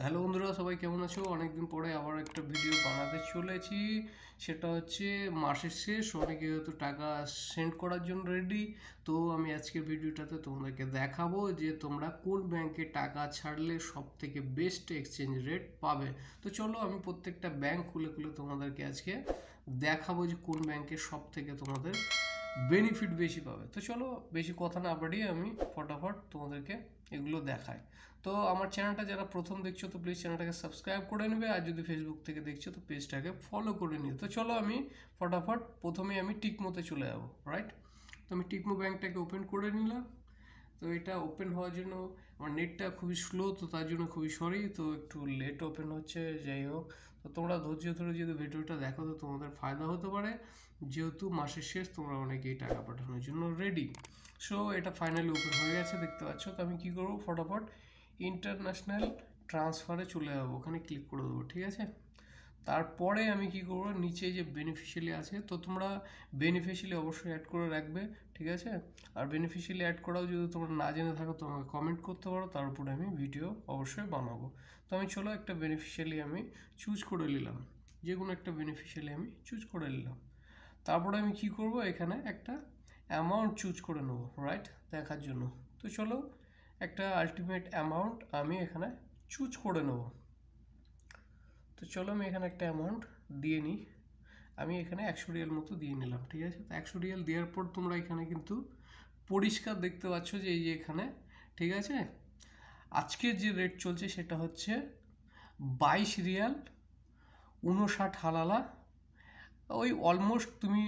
Hello বন্ধুরা, সবাই কেমন আছো? অনেকদিন পরে আবার একটা ভিডিও বানাতে চলেছি। সেটা হচ্ছে মাসের শেষ, অনেকে হয়তো টাকা সেন্ড করার জন্য রেডি। তো আমি আজকের ভিডিওটাতে তোমাদেরকে দেখাবো যে তোমরা কোন ব্যাংকে টাকা ছাড়লে সব থেকে বেস্ট এক্সচেঞ্জ রেট পাবে। তো চলো আমি প্রত্যেকটা ব্যাংক খুলে খুলে তোমাদেরকে আজকে দেখাবো যে কোন ব্যাংকে সব থেকে তোমাদের বেনিফিট বেশি পাবে। তো চলো বেশি কথা না বাড়িয়ে আমি ফটাফট তোমাদেরকে এগুলো দেখাই। তো আমার চ্যানেলটা যারা প্রথম দেখছো তো প্লিজ চ্যানেলটাকে সাবস্ক্রাইব করে নেবে, আর যদি ফেসবুক থেকে দেখছো তো পেজটাকে ফলো করে নিও। তো চলো আমি ফটাফট প্রথমে আমি টিকমোতে চলে যাবো, রাইট? তো আমি টিকমো ব্যাংকটাকে ওপেন করে নিলাম। তো এটা ওপেন হওয়ার জন্য আমার নেটটা খুবই স্লো, তো তার জন্য খুবই সরি, তো একটু লেট ওপেন হচ্ছে। যাই হোক, তো তোমরা ধৈর্য ধরে যদি ভিডিওটা দেখো তো তোমাদের ফায়দা হতে পারে, যেহেতু মাসের শেষ তোমরা অনেকেই টাকা পাঠানোর জন্য রেডি। সো এটা ফাইনালি ওপেন হয়ে গেছে, দেখতে পাচ্ছ। তো আমি কী করবো, ফটাফট ইন্টারন্যাশনাল ট্রান্সফারে চলে যাবো, ওখানে ক্লিক করে দেবো, ঠিক আছে। তারপরে আমি কি করব, নিচে যে বেনিফিশিয়ারি আছে তো তোমরা বেনিফিশিয়ারি অবশ্যই অ্যাড করে রাখবে, ঠিক আছে। আর বেনিফিশিয়ারি অ্যাড করাও যদি তোমরা না জেনে থাকো তো আমাকে কমেন্ট করতে পারো, তার উপরে আমি ভিডিও অবশ্যই বানাবো। তো আমি চলো একটা বেনিফিশিয়ারি আমি চুজ করে নিলাম, যে কোনো একটা বেনিফিশিয়ারি আমি চুজ করে নিলাম। তারপরে আমি কি করব, এখানে একটা অ্যামাউন্ট চুজ করে নেবো, রাইট, দেখার জন্য। তো চলো একটা আলটিমেট অ্যামাউন্ট আমি এখানে চুজ করে নেবো। তো চলো আমি এখানে একটা অ্যামাউন্ট দিয়ে নিই। আমি এখানে 100 রিয়াল মতো দিয়ে নিলাম, ঠিক আছে। তো 100 রিয়াল দেওয়ার পর তোমরা এখানে কিন্তু পরিষ্কার দেখতে পাচ্ছ যে এই যে এখানে, ঠিক আছে, আজকের যে রেট চলছে সেটা হচ্ছে 22 রিয়াল 59 হালালা। ওই অলমোস্ট তুমি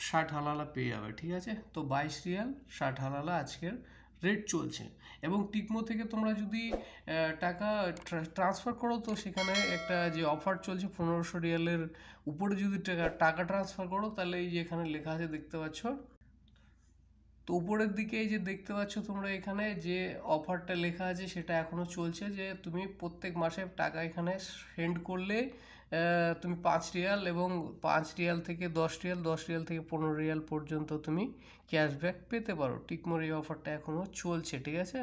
60 হালালা পেয়ে যাবে, ঠিক আছে। তো 22 রিয়াল 60 হালালা আজকের রেট চলছে। এবং টিকমো থেকে তোমরা যদি টাকা ট্রান্সফার করো তো সেখানে একটা যে অফার চলছে 1500 রিয়ালের উপরে যদি টাকা ট্রান্সফার করো, তাহলে এই যে এখানে লেখা আছে দেখতে পাচ্ছ, তো উপরের দিকে এই যে দেখতে পাচ্ছ তোমরা এখানে যে অফারটা লেখা আছে সেটা এখনও চলছে, যে তুমি প্রত্যেক মাসে টাকা এখানে সেন্ড করলে তুমি 5 রিয়াল এবং 5 রিয়াল থেকে 10 রিয়াল, 10 রিয়াল থেকে 15 রিয়াল পর্যন্ত তুমি ক্যাশব্যাক পেতে পারো। টিকমোর এই অফারটা এখনও চলছে, ঠিক আছে।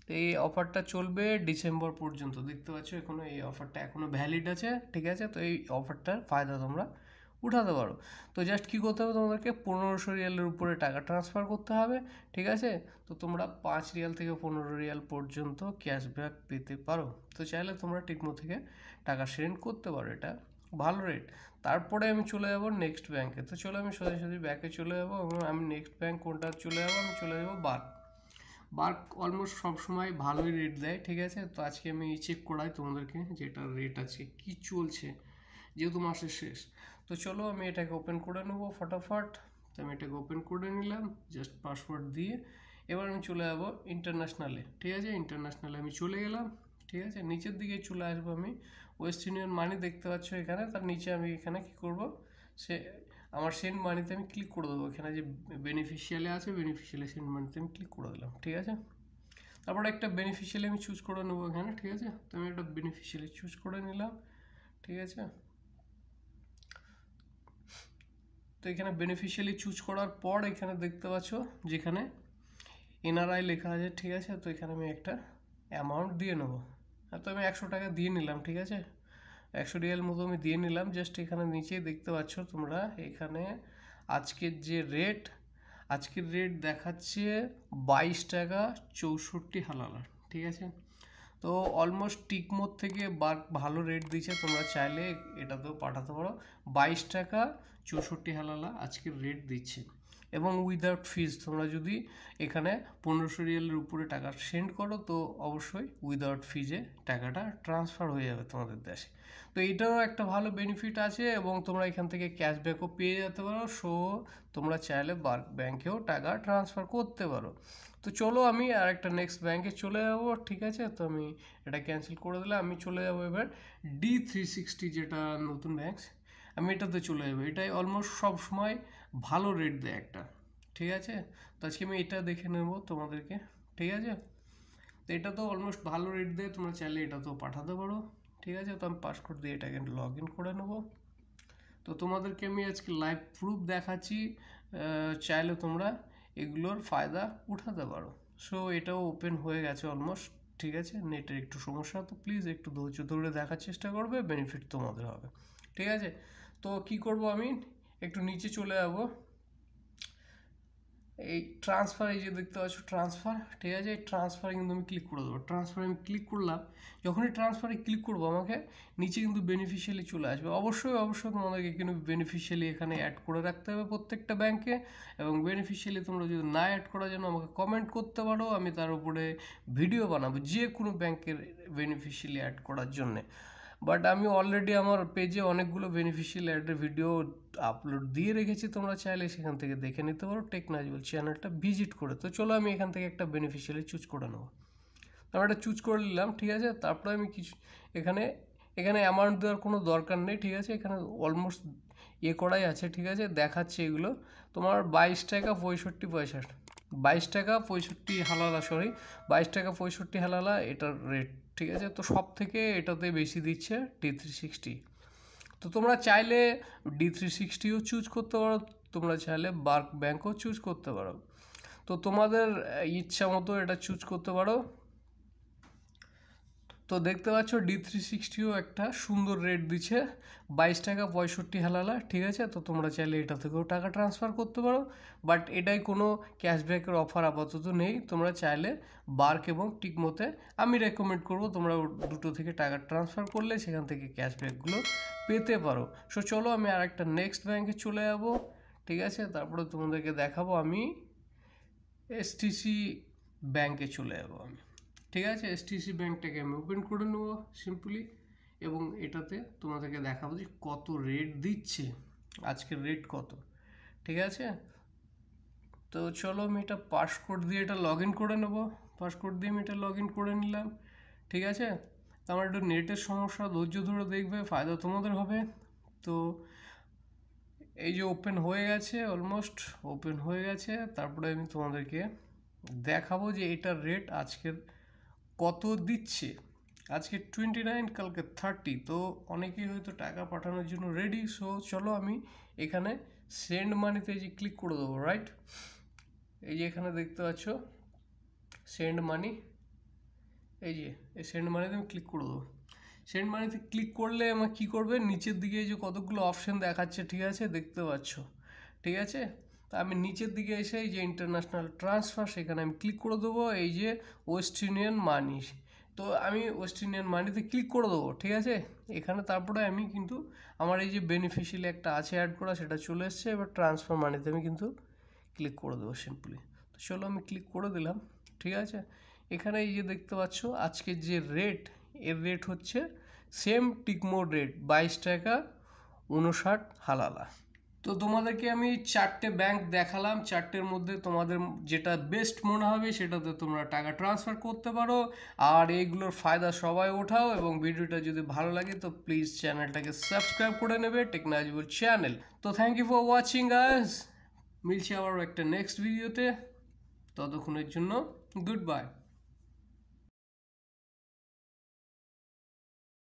তো এই অফারটা চলবে ডিসেম্বর পর্যন্ত, দেখতে পাচ্ছ এখনও এই অফারটা এখনও ভ্যালিড আছে, ঠিক আছে। তো এই অফারটার ফায়দা তোমরা উঠাতে পারো। তো জাস্ট কী করতে হবে, তোমাদেরকে 1500 রিয়ালের উপরে টাকা ট্রান্সফার করতে হবে, ঠিক আছে। তো তোমরা 5 রিয়াল থেকে 15 রিয়াল পর্যন্ত ক্যাশব্যাক পেতে পারো। তো চাইলে তোমরা টিকমো থেকে টাকা সেন্ড করতে পারো, এটা ভালো রেট। তারপরে আমি চলে যাব নেক্সট ব্যাংকে। তো চলো আমি সোজাসুজি ব্যাংকে চলে যাবো, এবং আমি নেক্সট ব্যাংক কোনটা চলে যাবো, আমি চলে যাবো বার্ক। বার্ক অলমোস্ট সবসময় ভালোই রেট দেয়, ঠিক আছে। তো আজকে আমি চেক করাই তোমাদেরকে যেটা রেট আছে কি চলছে, যেহেতু মাসের শেষ। তো চলো আমি এটাকে ওপেন করে নেবো ফটাফট। তো আমি এটাকে ওপেন করে নিলাম জাস্ট পাসওয়ার্ড দিয়ে। এবার আমি চলে যাবো ইন্টারন্যাশনালে, ঠিক আছে। ইন্টারন্যাশনালে আমি চলে গেলাম, ঠিক আছে। নিচের দিকে চলে আসবো আমি, ওয়েস্ট ইউনিয়ন মানি দেখতে পাচ্ছ এখানে, তার নিচে আমি এখানে কি করব, সে আমার সেন্ড মানিতে আমি ক্লিক করে দেবো। এখানে যে বেনিফিশিয়ালি আছে, বেনিফিশিয়ালি সেন্ড মানিতে আমি ক্লিক করে দিলাম, ঠিক আছে। তারপরে একটা বেনিফিশিয়ালি আমি চুজ করে নেবো এখানে, ঠিক আছে। তো আমি একটা বেনিফিশিয়ালি চুজ করে নিলাম, ঠিক আছে। তো এখানে বেনিফিশিয়ালি চুজ করার পর এখানে দেখতে পাচ্ছ যেখানে এনআরআই লেখা আছে, ঠিক আছে। তো এখানে আমি একটা অ্যামাউন্ট দিয়ে নেবো। তো আমি 100 টাকা দিয়ে নিলাম, ঠিক আছে। 100 রিয়াল মতো আমি দিয়ে নিলাম। জাস্ট এখানে নিচে দেখতে পাচ্ছ তোমরা, এখানে আজকের যে রেট, আজকের রেট দেখাচ্ছে 22 টাকা 64 হালালা, ঠিক আছে। তো অলমোস্ট টিকমোর থেকে ভালো রেট দিচ্ছে, তোমরা চাইলে এটাতেও পাঠাতে পারো। 22 টাকা 64 হালালা আজকের রেট দিচ্ছে, এবং উইদাউট ফিজ। তোমরা যদি এখানে 1500 রিয়ালের উপরে টাকা সেন্ড করো তো অবশ্যই উইদাউট ফিজে টাকাটা ট্রান্সফার হয়ে যাবে তোমাদের দেশে। তো এটাও একটা ভালো বেনিফিট আছে, এবং তোমরা এখান থেকে ক্যাশব্যাকও পেয়ে যেতে পারো। সো তোমরা চাইলে ব্যাংকেও টাকা ট্রান্সফার করতে পারো। তো চলো আমি আর একটা নেক্সট ব্যাংকে চলে যাব, ঠিক আছে। তো আমি এটা ক্যান্সেল করে দিলে আমি চলে যাব এবার D360, যেটা নতুন ব্যাংক, আমি এটাতে চলে যাবো। এটাই অলমোস্ট সব সময় ভালো রেট দেয় একটা, ঠিক আছে। তো আজকে আমি এটা দেখে নেব তোমাদেরকে, ঠিক আছে। তো এটা তো অলমোস্ট ভালো রেট দেয়, তোমরা চাইলে এটাতেও পাঠাতে পারো, ঠিক আছে। তো আমি পাসওয়ার্ড দিয়ে এটাকে লগ ইন করে নেবো। তো তোমাদেরকে আমি আজকে লাইভ প্রুফ দেখাচ্ছি, চাইলে তোমরা এগুলোর ফায়দা উঠাতে পারো। সো এটাও ওপেন হয়ে গেছে অলমোস্ট, ঠিক আছে, নেটের একটু সমস্যা, তো প্লিজ একটু ধৈর্য ধরে দেখার চেষ্টা করবে, বেনিফিট তোমাদের হবে। ঠিক আছে, তো কি করব, আমি একটু নিচে চলে যাবো, এই ট্রান্সফার, এই যে দেখতে পাচ্ছ ট্রান্সফার, ঠিক আছে, এই ট্রান্সফারে কিন্তু আমি ক্লিক করে দেবো। ট্রান্সফারে আমি ক্লিক করলাম, যখনই ট্রান্সফারে ক্লিক করবো আমাকে নিচে কিন্তু বেনিফিশিয়ালি চলে আসবে। অবশ্যই তোমাদেরকে কিন্তু বেনিফিশিয়ালি এখানে অ্যাড করে রাখতে হবে প্রত্যেকটা ব্যাংকে, এবং বেনিফিশিয়ালি তোমরা যদি না অ্যাড করার জন্য আমাকে কমেন্ট করতে পারো, আমি তার উপরে ভিডিও বানাবো যে কোনো ব্যাংকের বেনিফিশিয়ালি অ্যাড করার জন্যে। বাট আমি অলরেডি আমার পেজে অনেকগুলো বেনিফিশিয়াল অ্যাডের ভিডিও আপলোড দিয়ে রেখেছি, তোমরা চাইলে সেখান থেকে দেখে নিতে পারো টেক নাজবুল চ্যানেলটা ভিজিট করে। তো চলো আমি এখান থেকে একটা বেনিফিশিয়ালি চুজ করে নেবো। আমি এটা চুজ করে নিলাম, ঠিক আছে। তারপরে আমি কিছু এখানে অ্যামাউন্ট দেওয়ার কোনো দরকার নেই, ঠিক আছে, এখানে অলমোস্ট করাই আছে, ঠিক আছে, দেখাচ্ছে এগুলো তোমার 22 টাকা 65 পয়সা, 22 টাকা 65 হালালা, 22 টাকা 65 হালালা এটার রেট, ঠিক আছে। তো সব থেকে এটাতে বেশি দিচ্ছে D360। তো তোমরা চাইলে D360ও চুজ করতে পারো, তোমরা চাইলে বার্ক ব্যাংকও চুজ করতে পারো, তো তোমাদের ইচ্ছা মতো এটা চুজ করতে পারো। তো দেখতে পাচ্ছ D360ও একটা সুন্দর রেট দিচ্ছে 22 টাকা 65 হালালা, ঠিক আছে। তো তোমরা চাইলে এটা থেকেও টাকা ট্রান্সফার করতে পারো, বাট এটাই কোনো ক্যাশব্যাকের অফার আপাতত নেই। তোমরা চাইলে বার্ক এবং টিকমোতে আমি রেকমেন্ড করবো তোমরা দুটো থেকে টাকা ট্রান্সফার করলে সেখান থেকে ক্যাশব্যাকগুলো পেতে পারো। সো চলো আমি আর একটা নেক্সট ব্যাংকে চলে যাব, ঠিক আছে। তারপরে তোমাদেরকে দেখাবো আমি STC ব্যাংকে চলে যাবো আমি, ঠিক আছে। STC ব্যাংকটাকে আমি ওপেন করে নেবো সিম্পলি, এবং এটাতে তোমাদেরকে দেখাবো যে কত রেট দিচ্ছে, আজকের রেট কত, ঠিক আছে। তো চলো আমি এটা পাসকোড দিয়ে এটা লগ ইন করে নেবো, পাসকোড দিয়ে আমি এটা লগ ইন করে নিলাম, ঠিক আছে। তো আমার একটু নেটের সমস্যা, ধৈর্য ধরে দেখবে, ফায়দা তোমাদের হবে। তো এই যে ওপেন হয়ে গেছে, অলমোস্ট ওপেন হয়ে গেছে। তারপরে আমি তোমাদেরকে দেখাবো যে এটার রেট আজকের কত দিচ্ছে। আজকে 29, কালকে 30, তো অনেকেই হয়তো টাকা পাঠানোর জন্য রেডি। সো চলো আমি এখানে সেন্ড মানিতে যে ক্লিক করে দেবো, রাইট, এই যে এখানে দেখতে পাচ্ছ সেন্ড মানি, এই যে এই সেন্ড মানিতে আমি ক্লিক করে দেবো। সেন্ড মানিতে ক্লিক করলে আমার কী করবে, নিচের দিকে এই যে কতগুলো অপশান দেখাচ্ছে, ঠিক আছে, দেখতে পাচ্ছ, ঠিক আছে। তা আমি নিচের দিকে এসে এই যে ইন্টারন্যাশনাল ট্রান্সফার, সেখানে আমি ক্লিক করে দেবো, এই যে ওয়েস্ট ইউনিয়ন মানি, তো আমি ওয়েস্ট ইউনিয়ন মানিতে ক্লিক করে দেবো, ঠিক আছে। এখানে তারপরে আমি কিন্তু আমার এই যে বেনিফিশিয়ালি একটা আছে অ্যাড করা, সেটা চলে এসছে। এবার ট্রান্সফার মানিতে আমি কিন্তু ক্লিক করে দেবো সিম্পলি। তো চলো আমি ক্লিক করে দিলাম, ঠিক আছে। এখানে এই যে দেখতে পাচ্ছ আজকের যে রেট, এর রেট হচ্ছে সেম টিকমোড রেট 22 টাকা 59 হালালা। তো তোমাদেরকে আমি 4টে ব্যাংক দেখালাম, 4টের মধ্যে তোমাদের যেটা বেস্ট মনে হবে সেটাতে তোমরা টাকা ট্রান্সফার করতে পারো, আর এইগুলোর ফায়দা সবাই ওঠাও। এবং ভিডিওটা যদি ভালো লাগে তো প্লিজ চ্যানেলটাকে সাবস্ক্রাইব করে নেবে, টেক নাজবুল চ্যানেল। তো thank you for watching guys, মিলছি আবার একটা নেক্সট ভিডিওতে, ততক্ষণের জন্য গুড বাই।